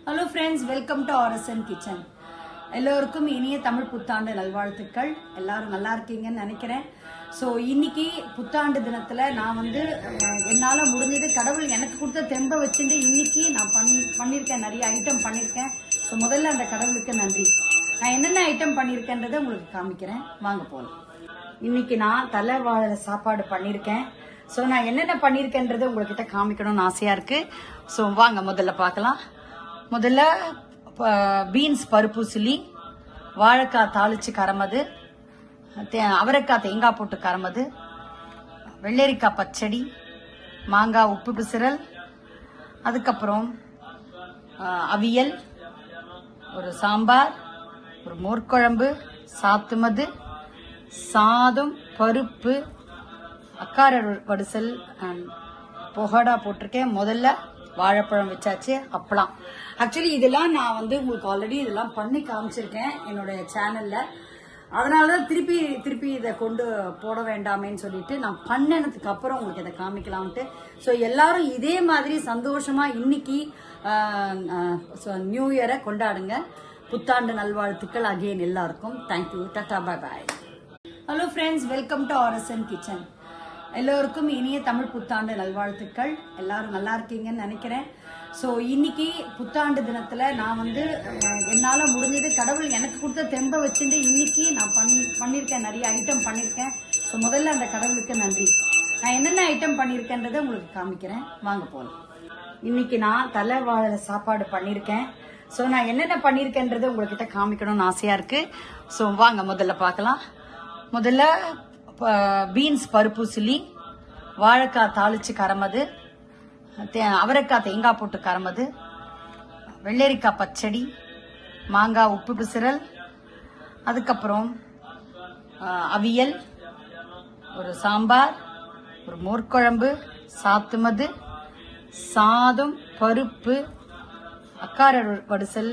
Hello friends, welcome to RSN kitchen. எல்லோருக்கும் இனிய தமிழ் புத்தாண்டு நல்வாழ்த்துக்கள். எல்லாரும் நல்லா இருக்கீங்கன்னு நினைக்கிறேன். ஸோ இன்னைக்கு புத்தாண்டு தினத்தில் நான் என்னால் முடிஞ்சது கடவுள் எனக்கு கொடுத்த தெம்பை வச்சுட்டு இன்னைக்கு நான் பண்ணியிருக்கேன். நிறைய ஐட்டம் பண்ணியிருக்கேன். ஸோ முதல்ல அந்த கடவுளுக்கு நன்றி. நான் என்னென்ன ஐட்டம் பண்ணியிருக்கேன்றதை உங்களுக்கு காமிக்கிறேன், வாங்க போகலாம். இன்னைக்கு நான் தலை வாழை சாப்பாடு பண்ணியிருக்கேன். ஸோ நான் என்னென்ன பண்ணியிருக்கேன்றதை உங்கள்கிட்ட காமிக்கணும்னு ஆசையாக இருக்குது. ஸோ வாங்க முதல்ல பார்க்கலாம். முதல்ல பீன்ஸ் பருப்பு சிலி, வாழைக்காய் தாளிச்சு கரமது, அவரைக்காய் தேங்காய் போட்டு கரமது, வெள்ளரிக்காய் பச்சடி, மாங்காய் உப்பு பிசிறல், அதுக்கப்புறம் அவியல், ஒரு சாம்பார், ஒரு மோர்க்குழம்பு, சாத்துமது, சாதம், பருப்பு, அக்கார வடிசல், பொகடா போட்டிருக்கேன். முதல்ல வாழைப்பழம் வச்சாச்சு, அப்பளம். ஆக்சுவலி இதெல்லாம் நான் உங்களுக்கு ஆல்ரெடி இதெல்லாம் பண்ணி காமிச்சிருக்கேன் என்னுடைய சேனல்ல. அதனாலதான் திருப்பி இதை கொண்டு போட வேண்டாமேன்னு சொல்லிட்டு நான் பண்ணதுக்கு அப்புறம் உங்களுக்கு இதை காமிக்கலாம்ட்டு. ஸோ எல்லாரும் இதே மாதிரி சந்தோஷமா இன்னைக்கு நியூ இயரை கொண்டாடுங்க. புத்தாண்டு நல்வாழ்த்துக்கள் அகெயின் எல்லாருக்கும். Thank you, Tata, bye bye. Hello friends, welcome to RSN kitchen. எல்லோருக்கும் இனிய தமிழ் புத்தாண்டு நல்வாழ்த்துக்கள். எல்லாரும் நல்லா இருக்கீங்கன்னு நினைக்கிறேன். ஸோ இன்னைக்கு புத்தாண்டு தினத்தில் நான் என்னால் முடிஞ்சது கடவுள் எனக்கு கொடுத்த தெம்பை வச்சுட்டு இன்னைக்கு நான் பண்ணியிருக்கேன். நிறைய ஐட்டம் பண்ணியிருக்கேன். ஸோ முதல்ல அந்த கடவுளுக்கு நன்றி. நான் என்னென்ன ஐட்டம் பண்ணியிருக்கேன்றதை உங்களுக்கு காமிக்கிறேன், வாங்க போகலாம். இன்னைக்கு நான் தலை வாழை சாப்பாடு பண்ணியிருக்கேன். ஸோ நான் என்னென்ன பண்ணியிருக்கேன்றதை உங்கள்கிட்ட காமிக்கணும்னு ஆசையாக இருக்குது. ஸோ வாங்க முதல்ல பார்க்கலாம். முதல்ல பீன்ஸ் பருப்பு சிலி, வாழைக்காய் தாளிச்சு கரமது, அவரைக்காய் தேங்காய் போட்டு கரமது, வெள்ளரிக்காய் பச்சடி, மாங்காய் உப்பு பிசிறல், அதுக்கப்புறம் அவியல், ஒரு சாம்பார், ஒரு மோர்க்குழம்பு, சாத்துமது, சாதம், பருப்பு, அக்கார வடிசல்,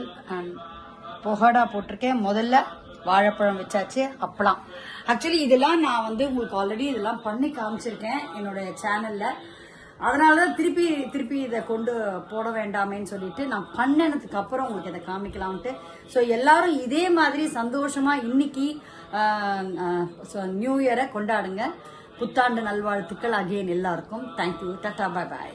பொகடா போட்டிருக்கேன். முதல்ல வாழைப்பழம் வச்சாச்சு, அப்பளம். ஆக்சுவலி இதெல்லாம் நான் உங்களுக்கு ஆல்ரெடி இதெல்லாம் பண்ணி காமிச்சிருக்கேன் என்னுடைய சேனல்ல. அதனாலதான் திருப்பி இதை கொண்டு போட வேண்டாமேன்னு சொல்லிட்டு நான் பண்ணதுக்கு அப்புறம் உங்களுக்கு இதை காமிக்கலாம்ட்டு. ஸோ எல்லாரும் இதே மாதிரி சந்தோஷமா இன்னைக்கு நியூ இயரை கொண்டாடுங்க. புத்தாண்டு நல்வாழ்த்துக்கள் அகெயின் எல்லாருக்கும். தேங்க்யூ, டாடா, பாய் பாய்.